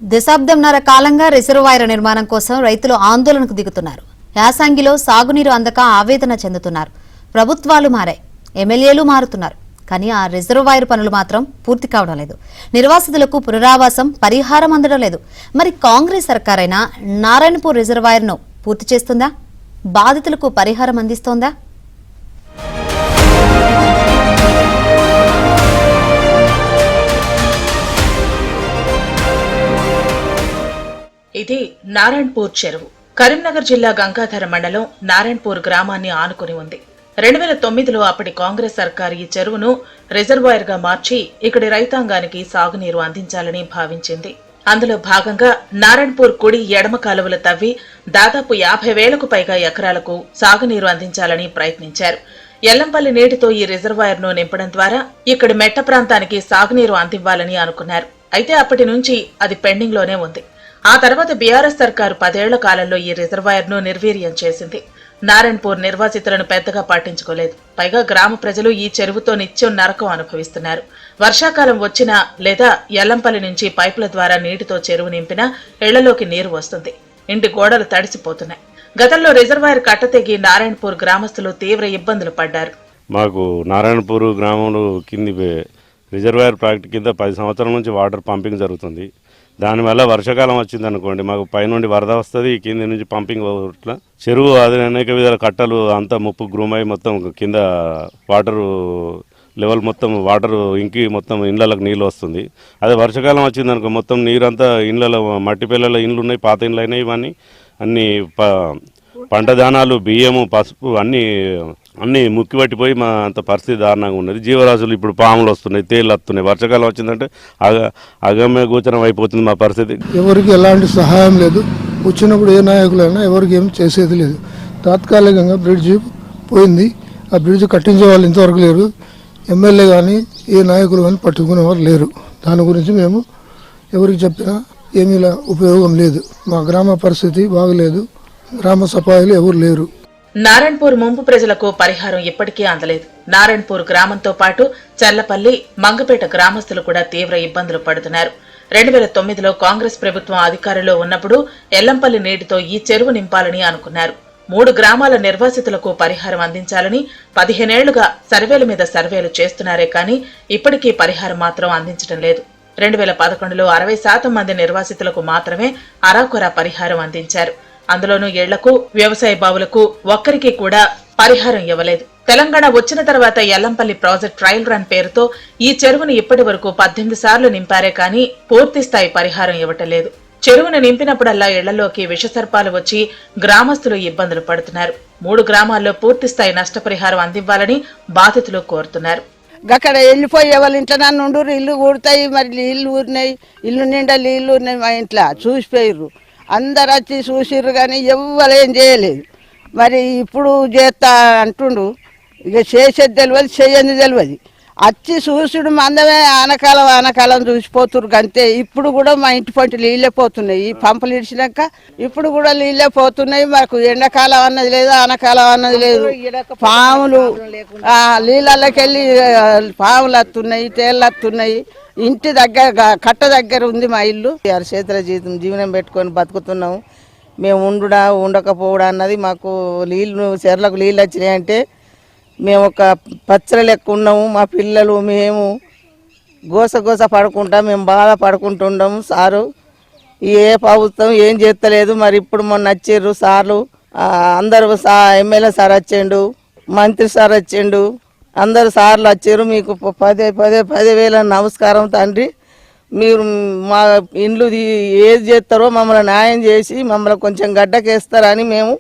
దశాబ్దంన్నర కాలంగా రిజర్వాయర్ నిర్మాణం కోసం రైతులు ఆందోళనకు దిగుతున్నారు. యాసంగిలో సాగునీరు అందక ఆవేదన చెందుతున్నారు. ప్రభుత్వాలు మారాయి, ఎమ్మెల్యేలు మారుతున్నారు, కానీ ఆ రిజర్వాయర్ పనులు మాత్రం పూర్తి కావడం లేదు. నిర్వాసితులకు పునరావాసం, పరిహారం అందడం లేదు. మరి కాంగ్రెస్ సర్కారైనా నారాయణపూర్ రిజర్వాయర్ను పూర్తి చేస్తుందా? బాధితులకు పరిహారం అందిస్తోందా? ఇది నారాయణపూర్ చెరువు. కరీంనగర్ జిల్లా గంగాధర మండలం నారాయణపూర్ గ్రామాన్ని ఆనుకుని ఉంది. 2009లో అప్పటి కాంగ్రెస్ సర్కారు ఈ చెరువును రిజర్వాయర్ గా మార్చి ఇక్కడి రైతాంగానికి సాగునీరు అందించాలని భావించింది. అందులో భాగంగా నారాయణపూర్ కుడి ఎడమ కాలువలు తవ్వి దాదాపు 50,000కు పైగా ఎకరాలకు సాగునీరు అందించాలని ప్రయత్నించారు. ఎల్లంపల్లి నీటితో ఈ రిజర్వాయర్ ను నింపడం ద్వారా ఇక్కడి మెట్ట ప్రాంతానికి సాగునీరు అందివ్వాలని అనుకున్నారు. అయితే అప్పటి నుంచి అది పెండింగ్ లోనే ఉంది. ఆ తర్వాత బీఆర్ఎస్ సర్కారు 10 ఏళ్ల కాలంలో ఈ రిజర్వాయర్ ను నిర్వీర్యం చేసింది. నారాయణపూర్ నిర్వాసితులను పెద్దగా పట్టించుకోలేదు. పైగా గ్రామ ప్రజలు ఈ చెరువుతో నిత్యం నరకం అనుభవిస్తున్నారు. వర్షాకాలం వచ్చినా లేదా ఎల్లంపల్లి నుంచి పైపుల ద్వారా నీటితో చెరువు నింపినా ఇళ్లలోకి నీరు వస్తుంది. ఇంటి గోడలు తడిసిపోతున్నాయి. గతంలో రిజర్వాయర్ కట్టతెగి నారాయణపూర్ గ్రామస్తులు తీవ్ర ఇబ్బందులు పడ్డారు. మాకు నారాయణపూర్ గ్రామంలో కింది రిజర్వాయర్ ప్రాజెక్టు కింద 10 సంవత్సరాల నుంచి వాటర్ పంపింగ్ జరుగుతుంది. దానివల్ల వర్షాకాలం వచ్చింది అనుకోండి, మాకు పైనుండి వరద వస్తుంది, కింద నుంచి పంపింగ్ ఇట్లా చెరువు అది అనేక విధాల కట్టలు అంతా ముప్పు గ్రూమై మొత్తం కింద వాటరు లెవెల్ మొత్తం వాటర్ ఇంకి మొత్తం ఇండ్లకు నీళ్ళు వస్తుంది. అదే వర్షాకాలం వచ్చింది అనుకో మొత్తం నీరంతా ఇండ్లలో మట్టి పిల్లల ఇండ్లు ఉన్నాయి, పాత ఇండ్లు అయినాయి. ఇవన్నీ అన్ని పంట ధానాలు, బియ్యము, పసుపు అన్నీ ముక్కి పట్టిపోయి మా అంత పరిస్థితి దారుణంగా ఉన్నది. జీవరాశులు ఇప్పుడు పాములు వస్తున్నాయి, తేళ్ళు వస్తున్నాయి. వర్షాకాలం వచ్చిందంటే అగమ్య గోచరం అయిపోతుంది మా పరిస్థితి. ఎవరికి ఎలాంటి సహాయం లేదు. వచ్చినప్పుడు ఏ నాయకులైనా ఎవరికి ఏం చేసేది లేదు. తాత్కాలికంగా బ్రిడ్జి పోయింది. ఆ బ్రిడ్జి కట్టించే వాళ్ళు ఇంతవరకు లేరు. ఎమ్మెల్యే కానీ ఏ నాయకులు కానీ పట్టుకునేవారు లేరు. దాని గురించి మేము ఎవరికి చెప్పినా ఏమీ ఉపయోగం లేదు. మా గ్రామ పరిస్థితి బాగలేదు. గ్రామ సఫాయిలు ఎవరు లేరు. నారాయణపూర్ ముంపు ప్రజలకు పరిహారం ఇప్పటికీ అందలేదు. నారాయణపూర్ గ్రామంతో పాటు చల్లపల్లి, మంగపేట గ్రామస్తులు కూడా తీవ్ర ఇబ్బందులు పడుతున్నారు. 2009లో కాంగ్రెస్ ప్రభుత్వం అధికారంలో ఉన్నప్పుడు ఎల్లంపల్లి నీటితో ఈ చెరువు నింపాలని అనుకున్నారు. 3 గ్రామాల నిర్వాసితులకు పరిహారం అందించాలని 15 ఏళ్లుగా సర్వేల మీద సర్వేలు చేస్తున్నారే కానీ ఇప్పటికీ పరిహారం మాత్రం అందించడం లేదు. 2011లో 60% మంది నిర్వాసితులకు మాత్రమే అరాకొరా పరిహారం అందించారు. అందులోనూ ఇళ్లకు, వ్యవసాయ బావులకు ఒక్కరికి కూడా పరిహారం ఇవ్వలేదు. తెలంగాణ వచ్చిన తర్వాత ఎల్లంపల్లి ప్రాజెక్ట్ ట్రయల్ రన్ పేరుతో ఈ చెరువును ఇప్పటి వరకు 18 సార్లు నింపారే కానీ పూర్తి స్థాయి పరిహారం ఇవ్వటం లేదు. చెరువును నింపినప్పుడల్లా ఇళ్లలోకి విషసర్పాలు వచ్చి గ్రామస్తులు ఇబ్బందులు పడుతున్నారు. 3 గ్రామాల్లో పూర్తి స్థాయి నష్టపరిహారం అందివ్వాలని బాధితులు కోరుతున్నారు. అక్కడ వెళ్ళిపోయే వాళ్ళ ఇంట్లో నన్ను ఉండు, ఇల్లు ఊడతాయి, మరి ఇల్లు ఊరినాయి, ఇల్లు నిండా నీళ్ళు ఉన్నాయి. మా ఇంట్లో చూసిపోయారు, అందరు వచ్చి చూసిర్రు కానీ ఎవ్వరు ఏం చేయలేదు. మరి ఇప్పుడు చేస్తా అంటుండు, ఇక చేసేది తెలియదు, చెయ్యంది తెలియదు. వచ్చి చూసుడు మందమే ఆనకాలం చూసిపోతురు అంతే. ఇప్పుడు కూడా మా ఇంటి పంట నీళ్ళే పోతున్నాయి. ఈ పంపలు ఇడిచినాక ఇప్పుడు కూడా నీళ్ళే పోతున్నాయి. మాకు ఎండాకాలం అన్నది లేదు, ఆనకాలం అన్నది లేదు. పాములు నీళ్ళకి వెళ్ళి పాములు వస్తున్నాయి, తేళ్ళు వస్తున్నాయి. ఇంటి దగ్గర కట్ట దగ్గర ఉంది మా ఇల్లు. చేతుల జీవనం పెట్టుకొని బతుకుతున్నాము. మేము ఉండకపోవడం అన్నది మాకు నీళ్ళు చెర్లకు నీళ్ళు వచ్చినాయంటే మేము ఒక పచ్చల లెక్క ఉన్నాము. మా పిల్లలు మేము గోస పడుకుంటాం, మేము బాగా పడుకుంటుండము. సారు ఏ ప్రభుత్వం ఏం చేస్తలేదు. మరి ఇప్పుడు మొన్న వచ్చిర్రు సార్లు, అందరూ ఎమ్మెల్యే సార్ వచ్చిండు, మంత్రి సార్ వచ్చిండు, అందరు సార్లు వచ్చారు. మీకు 10,000 నమస్కారం తండ్రి. మీరు మా ఇండ్లు ఏది చేస్తారో మమ్మల్ని న్యాయం చేసి మమ్మల్ని కొంచెం గడ్డకేస్తారని మేము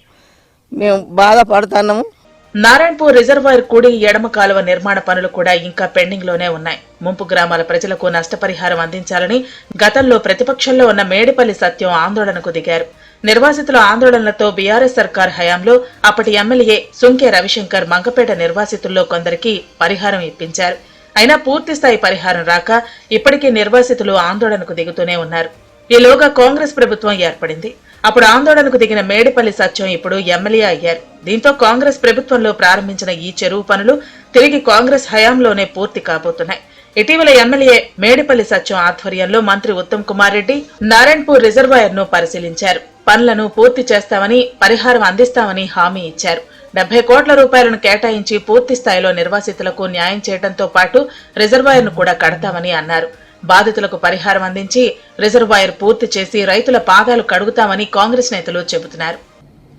బాధపడుతున్నాము. నారాయణపూర్ రిజర్వాయర్ కుడి ఎడమ కాలువ నిర్మాణ పనులు కూడా ఇంకా పెండింగ్ లోనే ఉన్నాయి. ముంపు గ్రామాల ప్రజలకు నష్టపరిహారం అందించాలని గతంలో ప్రతిపక్షంలో ఉన్న మేడిపల్లి సత్యం ఆందోళనకు దిగారు. నిర్వాసితుల ఆందోళనలతో బీఆర్ఎస్ సర్కార్ హయాంలో అప్పటి ఎమ్మెల్యే సుంకే రవిశంకర్ మంగపేట నిర్వాసితుల్లో కొందరికి పరిహారం ఇప్పించారు. అయినా పూర్తిస్థాయి పరిహారం రాక ఇప్పటికీ నిర్వాసితులు ఆందోళనకు దిగుతూనే ఉన్నారు. ఈలోగా కాంగ్రెస్ ప్రభుత్వం ఏర్పడింది. అప్పుడు ఆందోళనకు దిగిన మేడిపల్లి సత్యం ఇప్పుడు ఎమ్మెల్యే అయ్యారు. దీంతో కాంగ్రెస్ ప్రభుత్వంలో ప్రారంభించిన ఈ చెరువు పనులు తిరిగి కాంగ్రెస్ హయాంలోనే పూర్తి కాబోతున్నాయి. ఇటీవల ఎమ్మెల్యే మేడిపల్లి సత్యం ఆధ్వర్యంలో మంత్రి ఉత్తమ్ కుమార్ రెడ్డి నారాయణపూర్ రిజర్వాయర్ ను పరిశీలించారు. పనులను పూర్తి చేస్తామని, పరిహారం అందిస్తామని హామీ ఇచ్చారు. 70 కోట్ల రూపాయలను కేటాయించి పూర్తి స్థాయిలో నిర్వాసితులకు న్యాయం చేయడంతో పాటు రిజర్వాయర్ ను కూడా కడతామని అన్నారు. బాధితులకు పరిహారం అందించి రిజర్వాయర్ పూర్తి చేసి రైతుల పాదాలు కడుగుతామని కాంగ్రెస్ నేతలు చెబుతున్నారు.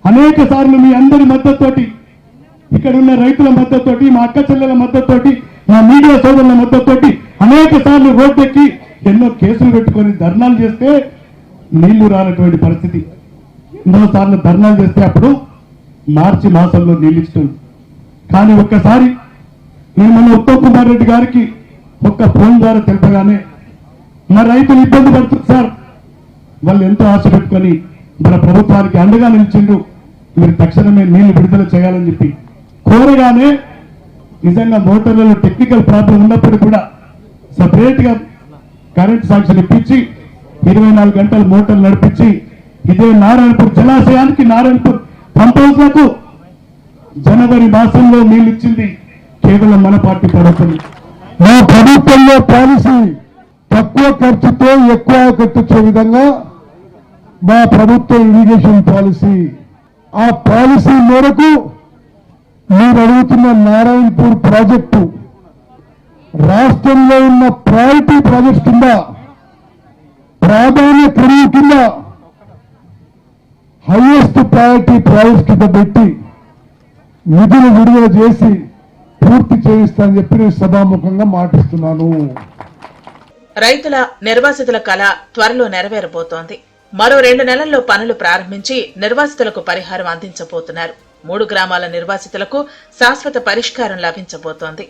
అనేక సార్లు మీ అందరి మద్దతుతోటి, ఇక్కడ ఉన్న రైతుల మద్దతుతోటి, మా అక్క చెల్లెల మద్దతుతోటి, మా మీడియా సోదరుల మద్దతుతోటి అనేక సార్లు రోడ్డెక్కి ఎన్నో కేసులు పెట్టుకొని ధర్నాలు చేస్తే నీళ్లు రానటువంటి పరిస్థితి. ఎన్నోసార్లు ధర్నాలు చేస్తే అప్పుడు మార్చి మాసంలో నీళ్ళు ఇస్తుంది. కానీ ఒక్కసారి నేను మన ఉత్తమ్ కుమార్ రెడ్డి గారికి ఒక్క ఫోన్ ద్వారా తెలుపగానే మా రైతులు ఇబ్బంది పడుతుంది సార్, వాళ్ళు ఎంతో ఆశ పెట్టుకొని మన ప్రభుత్వానికి అండగా నిలిచిండ్రు, మీరు తక్షణమే నీళ్లు విడుదల చేయాలని చెప్పి కోరగానే నిజంగా మోటార్లలో టెక్నికల్ ప్రాబ్లం ఉన్నప్పుడు కూడా సపరేట్ గా కరెంట్ శాంక్షన్ ఇప్పించి 24 గంటలు మోటార్లు నడిపించి ఇదే నారాయణపూర్ జలాశయానికి, నారాయణపూర్ పంప్ హౌస్లకు జనవరి మాసంలో నీళ్లు ఇచ్చింది కేవలం మన పార్టీ ప్రభుత్వం. మా ప్రభుత్వంలో పాలసీ తక్కువ ఖర్చుతో ఎక్కువ కట్టించే విధంగా మా ప్రభుత్వ ఇరిగేషన్ పాలసీ. ఆ పాలసీ మేరకు మీరు అడుగుతున్న నారాయణపూర్ ప్రాజెక్టు రాష్ట్రంలో ఉన్న ప్రయారిటీ ప్రాజెక్ట్స్ కింద, ప్రాధాన్య క్రమం కింద, హైయెస్ట్ ప్రయారిటీ ప్రాజెక్ట్స్ కింద పెట్టి నిధులు విడుదల చేసి పూర్తి చేయిస్తానని చెప్పి నేను సభాముఖంగా మాటిస్తున్నాను. రైతుల, నిర్వాసితుల కళ త్వరలో నెరవేరబోతోంది. మరో 2 నెలల్లో పనులు ప్రారంభించి నిర్వాసితులకు పరిహారం అందించబోతున్నారు. 3 గ్రామాల నిర్వాసితులకు శాశ్వత పరిష్కారం లభించబోతోంది.